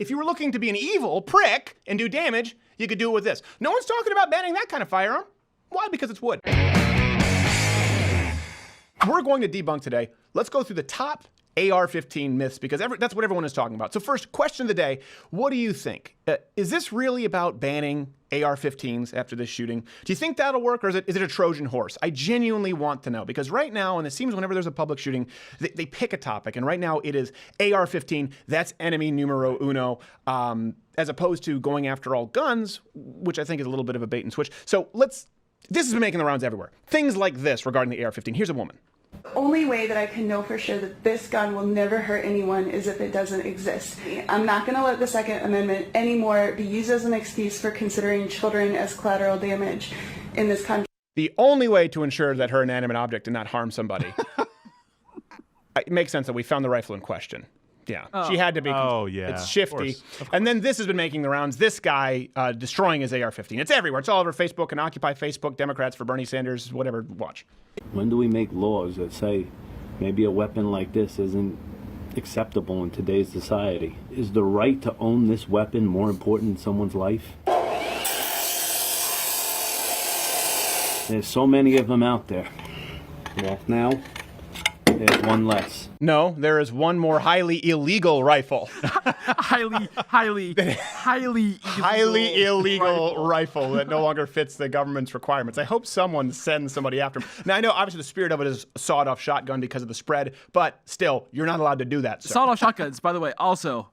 if you were looking to be an evil prick and do damage, you could do it with this. No one's talking about banning that kind of firearm. Why? Because it's wood. We're going to debunk today. Let's go through the top AR-15 myths because that's what everyone is talking about. So first, question of the day, what do you think? Is this really about banning AR-15s after this shooting? Do you think that'll work, or is it a Trojan horse? I genuinely want to know, because right now, and it seems whenever there's a public shooting, they pick a topic, and right now it is AR-15, that's enemy numero uno, as opposed to going after all guns, which I think is a little bit of a bait and switch. So this has been making the rounds everywhere. Things like this regarding the AR-15. Here's a woman. The only way that I can know for sure that this gun will never hurt anyone is if it doesn't exist. I'm not going to let the Second Amendment anymore be used as an excuse for considering children as collateral damage in this country. The only way to ensure that her inanimate object did not harm somebody. It makes sense that we found the rifle in question. Yeah, she had to be. Oh, yeah. It's shifty. Of course. And then this has been making the rounds. This guy destroying his AR-15. It's everywhere. It's all over Facebook and Occupy Facebook, Democrats for Bernie Sanders, whatever. Watch. When do we make laws that say maybe a weapon like this isn't acceptable in today's society? Is the right to own this weapon more important than someone's life? There's so many of them out there. Well, now there's one less. No, there is one more highly illegal rifle. highly illegal rifle that no longer fits the government's requirements. I hope someone sends somebody after him. Now, I know obviously the spirit of it is a sawed-off shotgun because of the spread, but still, you're not allowed to do that. Sawed-off shotguns, by the way, also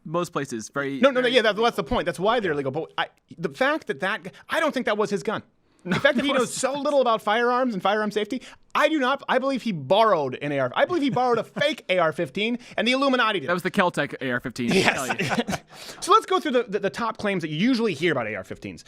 most places very. No, yeah, that's the point. That's why they're illegal. But the fact that I don't think that was his gun. The fact that he knows so little about firearms and firearm safety, I do not. I believe he borrowed an AR. I believe he borrowed a fake AR-15, and the Illuminati did. That was the Keltec AR-15. Yes. So let's go through the top claims that you usually hear about AR-15s.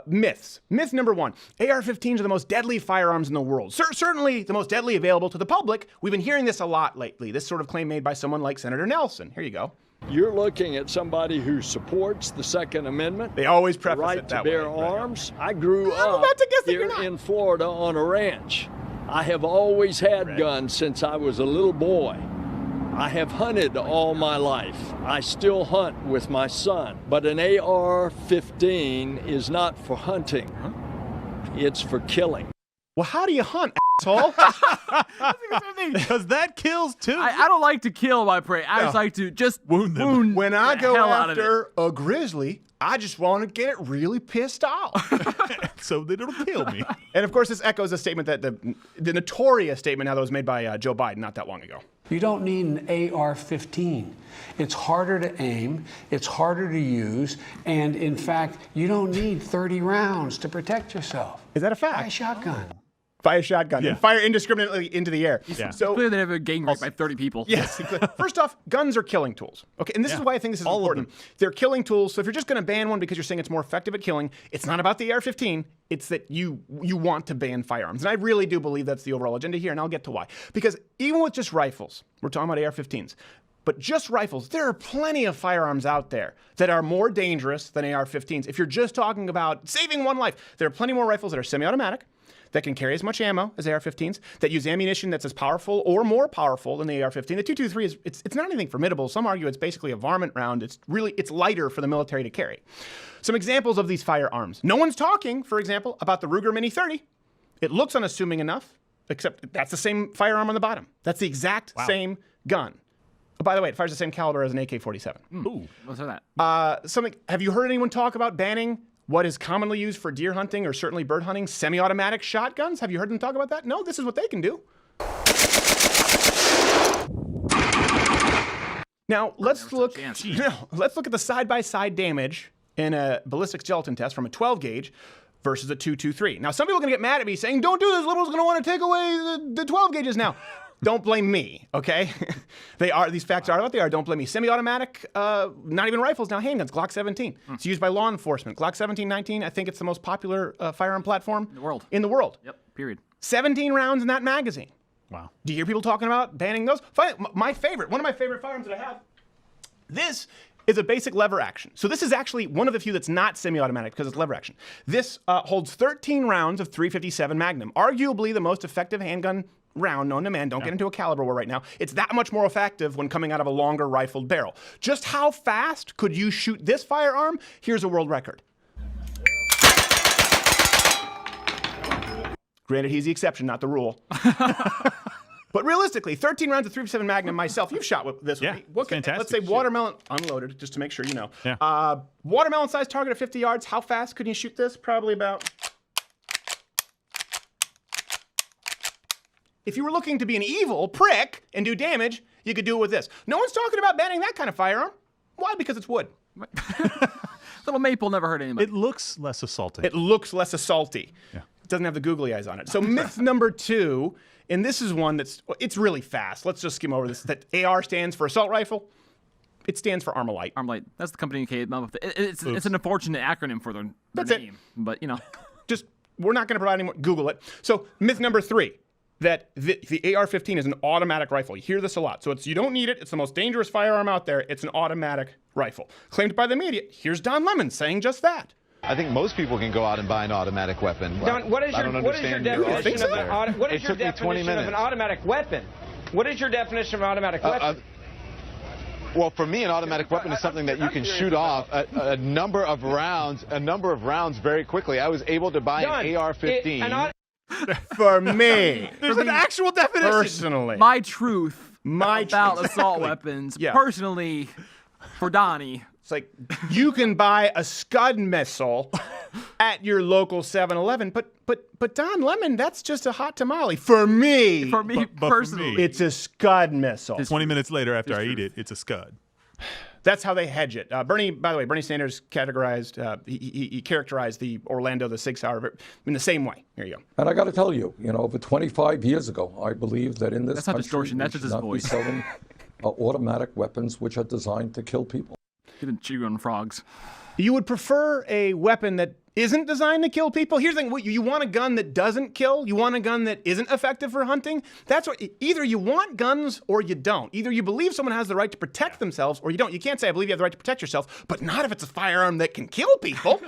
Myths. Myth number one: AR-15s are the most deadly firearms in the world. Certainly the most deadly available to the public. We've been hearing this a lot lately. This sort of claim made by someone like Senator Nelson. Here you go. You're looking at somebody who supports the Second Amendment. They always preface right it that to bear way. arms. I grew up here in in Florida on a ranch. I have always had guns since I was a little boy. I have hunted all my life. I still hunt with my son. But an AR-15 is not for hunting. It's for killing. Well, how do you hunt, asshole? Because that kills too. I don't like to kill my prey. I just like to just wound them. When I go after a grizzly, I just want to get it really pissed off. So that it'll kill me. And of course, this echoes a statement that the notorious statement now that was made by Joe Biden not that long ago. You don't need an AR-15. It's harder to aim, it's harder to use, and in fact, you don't need 30 rounds to protect yourself. Is that a fact? Buy a shotgun. Buy a shotgun and fire indiscriminately into the air. Yeah. So clearly they have a gang rape by 30 people. Yes. First off, guns are killing tools. Okay, and this is why I think this is important. They're killing tools. So if you're just going to ban one because you're saying it's more effective at killing, it's not about the AR-15. It's that you want to ban firearms. And I really do believe that's the overall agenda here, and I'll get to why. Because even with just rifles, we're talking about AR-15s, but just rifles, there are plenty of firearms out there that are more dangerous than AR-15s. If you're just talking about saving one life, there are plenty more rifles that are semi-automatic, that can carry as much ammo as AR-15s, that use ammunition that's as powerful or more powerful than the AR-15. The 223 is it's not anything formidable. Some argue it's basically a varmint round. It's lighter for the military to carry. Some examples of these firearms. No one's talking, for example, about the Ruger Mini 30. It looks unassuming enough, except that's the same firearm on the bottom. That's the exact same gun. Oh, by the way, it fires the same caliber as an AK-47. Ooh, what's that? Have you heard anyone talk about banning what is commonly used for deer hunting or certainly bird hunting, semi-automatic shotguns? Have you heard them talk about that? No, this is what they can do. Now, let's look at the side-by-side damage in a ballistic gelatin test from a 12 gauge versus a 223. Now, some people are going to get mad at me saying, don't do this, liberals are going to want to take away the 12 gauges now. Don't blame me, okay? These facts are what they are. Don't blame me. Semi-automatic, not even rifles now, handguns, Glock 17. It's used by law enforcement. Glock 17-19, I think it's the most popular firearm platform in the world. Yep, period. 17 rounds in that magazine. Wow. Do you hear people talking about banning those? One of my favorite firearms that I have, this is a basic lever action. So this is actually one of the few that's not semi-automatic because it's lever action. This holds 13 rounds of .357 Magnum, arguably the most effective handgun round known to man. Don't get into a caliber war right now. It's that much more effective when coming out of a longer rifled barrel. Just how fast could you shoot this firearm? Here's a world record. Granted, he's the exception, not the rule. But realistically, 13 rounds of 357 Magnum myself, you've shot with this with me. Fantastic. Let's say watermelon, unloaded, just to make sure you know. Yeah. Watermelon-sized target at 50 yards, how fast could you shoot this? Probably about... If you were looking to be an evil prick and do damage, you could do it with this. No one's talking about banning that kind of firearm. Why? Because it's wood. Little maple never hurt anybody. It looks less assaulting. It looks less assaulty. Yeah. It doesn't have the googly eyes on it. So myth number 2, and this is one it's really fast. Let's just skim over this. That AR stands for assault rifle. It stands for Armalite. Armalite. That's the company who came up with it. It's an unfortunate acronym for their That's name. it. But, you know. Just, we're not going to provide any more. Google it. So myth number 3, that the AR-15 is an automatic rifle. You hear this a lot. So you don't need it. It's the most dangerous firearm out there. It's an automatic rifle. Claimed by the media. Here's Don Lemon saying just that. I think most people can go out and buy an automatic weapon. Don, what is your definition of an automatic weapon? What is your definition of an automatic weapon? Well, for me, an automatic weapon is something that you can shoot off a number of rounds very quickly. I was able to buy an AR-15. For me. There's an actual definition. Personally. My truth about assault weapons. Yeah. Personally, for Donnie. It's like, you can buy a Scud missile at your local 7-Eleven, but Don Lemon, that's just a hot tamale. For me. For me But personally. for me, It's a Scud missile. 20 minutes later after I eat it, it's a Scud. That's how they hedge it. By the way, Bernie Sanders categorized, he characterized the Orlando, the Sig Sauer in the same way. Here you go. And I got to tell you, over 25 years ago, I believe that in this That's not country, distortion, that's we just should his not voice. be selling automatic weapons which are designed to kill people. Even chew on frogs. You would prefer a weapon that isn't designed to kill people? Here's the thing, you want a gun that doesn't kill? You want a gun that isn't effective for hunting? That's what, either you want guns or you don't. Either you believe someone has the right to protect themselves or you don't. You can't say, I believe you have the right to protect yourself, but not if it's a firearm that can kill people.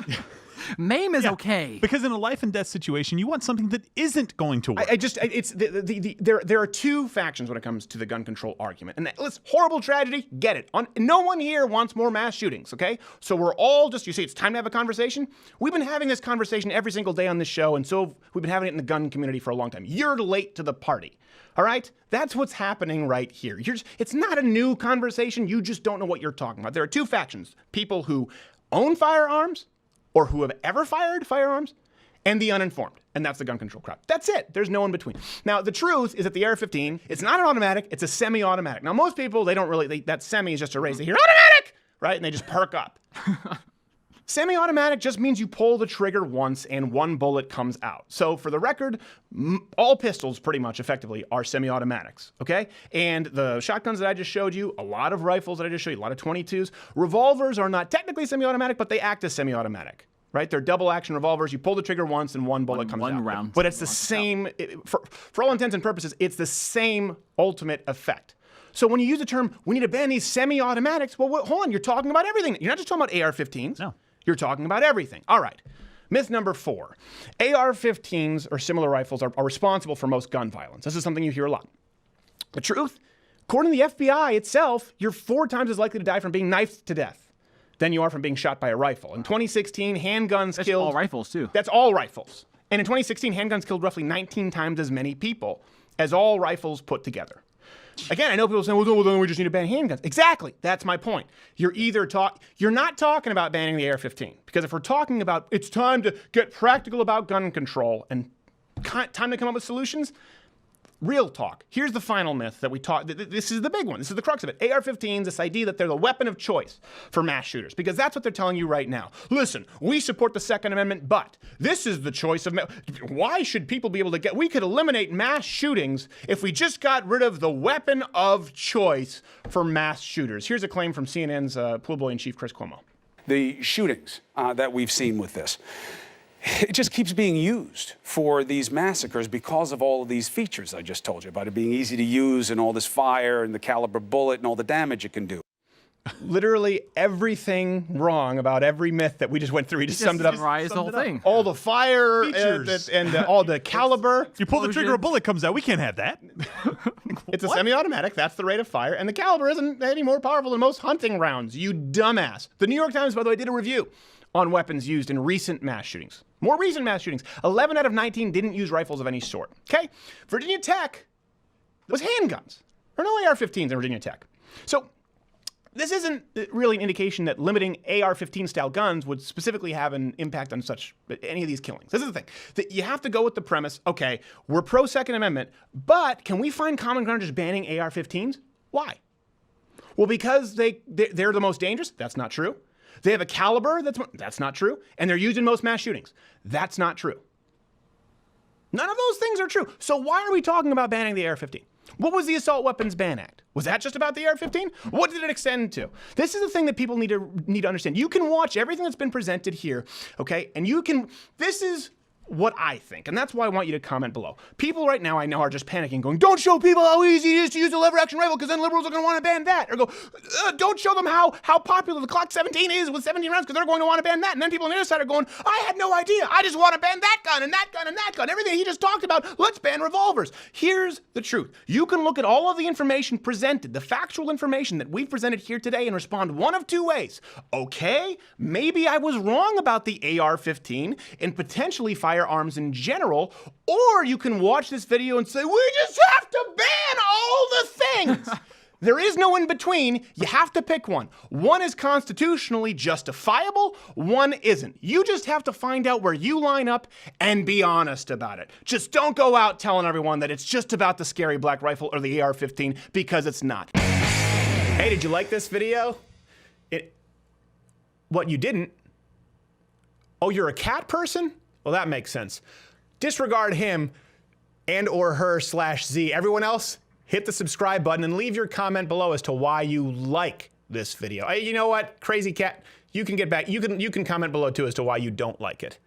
Maim is okay. Because in a life and death situation, you want something that isn't going to work. There are two factions when it comes to the gun control argument. And listen, horrible tragedy, get it. No one here wants more mass shootings, okay? So we're all you say it's time to have a conversation? We've been having this conversation every single day on this show, and so we've been having it in the gun community for a long time. You're late to the party. All right? That's what's happening right here. It's not a new conversation. You just don't know what you're talking about. There are two factions. People who own firearms or who have ever fired firearms, and the uninformed. And that's the gun control crowd. That's it. There's no in between. Now, the truth is that the AR-15, it's not an automatic, it's a semi-automatic. Now, most people, that semi is just a raise. They hear automatic, right? And they just perk up. Semi-automatic just means you pull the trigger once and one bullet comes out. So for the record, all pistols pretty much effectively are semi-automatics, okay? And the shotguns that I just showed you, a lot of rifles that I just showed you, a lot of 22s, revolvers are not technically semi-automatic, but they act as semi-automatic, right? They're double action revolvers. You pull the trigger once and one bullet comes out. One round. But it's the same, for all intents and purposes, it's the same ultimate effect. So when you use the term, we need to ban these semi-automatics, well, hold on, you're talking about everything. You're not just talking about AR-15s. No. You're talking about everything. All right. Myth number 4. AR-15s or similar rifles are responsible for most gun violence. This is something you hear a lot. The truth, according to the FBI itself, you're 4 times as likely to die from being knifed to death than you are from being shot by a rifle. In 2016, handguns killed... That's all rifles, too. That's all rifles. And in 2016, handguns killed roughly 19 times as many people as all rifles put together. Again, I know people saying, well, then we just need to ban handguns. Exactly. That's my point. You're not talking about banning the AR-15. Because if we're talking about it's time to get practical about gun control and time to come up with solutions, real talk. Here's the final myth that we talk. This is the big one. This is the crux of it. AR-15s, this idea that they're the weapon of choice for mass shooters, because that's what they're telling you right now. Listen, we support the Second Amendment, but this is the choice of. Why should people be able to get? We could eliminate mass shootings if we just got rid of the weapon of choice for mass shooters. Here's a claim from CNN's pool boy in chief, Chris Cuomo. The shootings that we've seen with this. It just keeps being used for these massacres because of all of these features I just told you about, it being easy to use and all this fire and the caliber bullet and all the damage it can do. literally everything wrong about every myth that we just went through. He just summed it up. Summarized the whole thing. All the fire and all the caliber. You pull the trigger, a bullet comes out. We can't have that. It's a semi-automatic. That's the rate of fire. And the caliber isn't any more powerful than most hunting rounds, you dumbass. The New York Times, by the way, did a review on weapons used in recent mass shootings. More recent mass shootings. 11 out of 19 didn't use rifles of any sort. Okay? Virginia Tech was handguns. There are no AR-15s in Virginia Tech. So this isn't really an indication that limiting AR-15 style guns would specifically have an impact on any of these killings. This is the thing. That you have to go with the premise, okay, we're pro Second Amendment, but can we find common ground just banning AR-15s? Why? Well, because they're the most dangerous? That's not true. They have a caliber? That's not true. And they're used in most mass shootings? That's not true. None of those things are true. So why are we talking about banning the AR-15? What was the Assault Weapons Ban Act? Was that just about the AR-15? What did it extend to? This is the thing that people need to understand. You can watch everything that's been presented here, okay? And this is what I think, and that's why I want you to comment below. People right now I know are just panicking, going, don't show people how easy it is to use a lever-action rifle, because then liberals are going to want to ban that. Or go, don't show them how popular the Glock 17 is with 17 rounds, because they're going to want to ban that. And then people on the other side are going, I had no idea. I just want to ban that gun and that gun and that gun. Everything he just talked about, let's ban revolvers. Here's the truth. You can look at all of the information presented, the factual information that we've presented here today, and respond one of two ways. Okay, maybe I was wrong about the AR-15 and potentially firearms in general, or you can watch this video and say, we just have to ban all the things. There is no in between. You have to pick one. One is constitutionally justifiable, one isn't. You just have to find out where you line up and be honest about it. Just don't go out telling everyone that it's just about the scary black rifle or the AR-15, because it's not. Hey, did you like this video? What, you didn't? Oh, you're a cat person? Well, that makes sense. Disregard him and or her /Z. Everyone else, hit the subscribe button and leave your comment below as to why you like this video. You know what, crazy cat, you can get back. You can comment below too as to why you don't like it.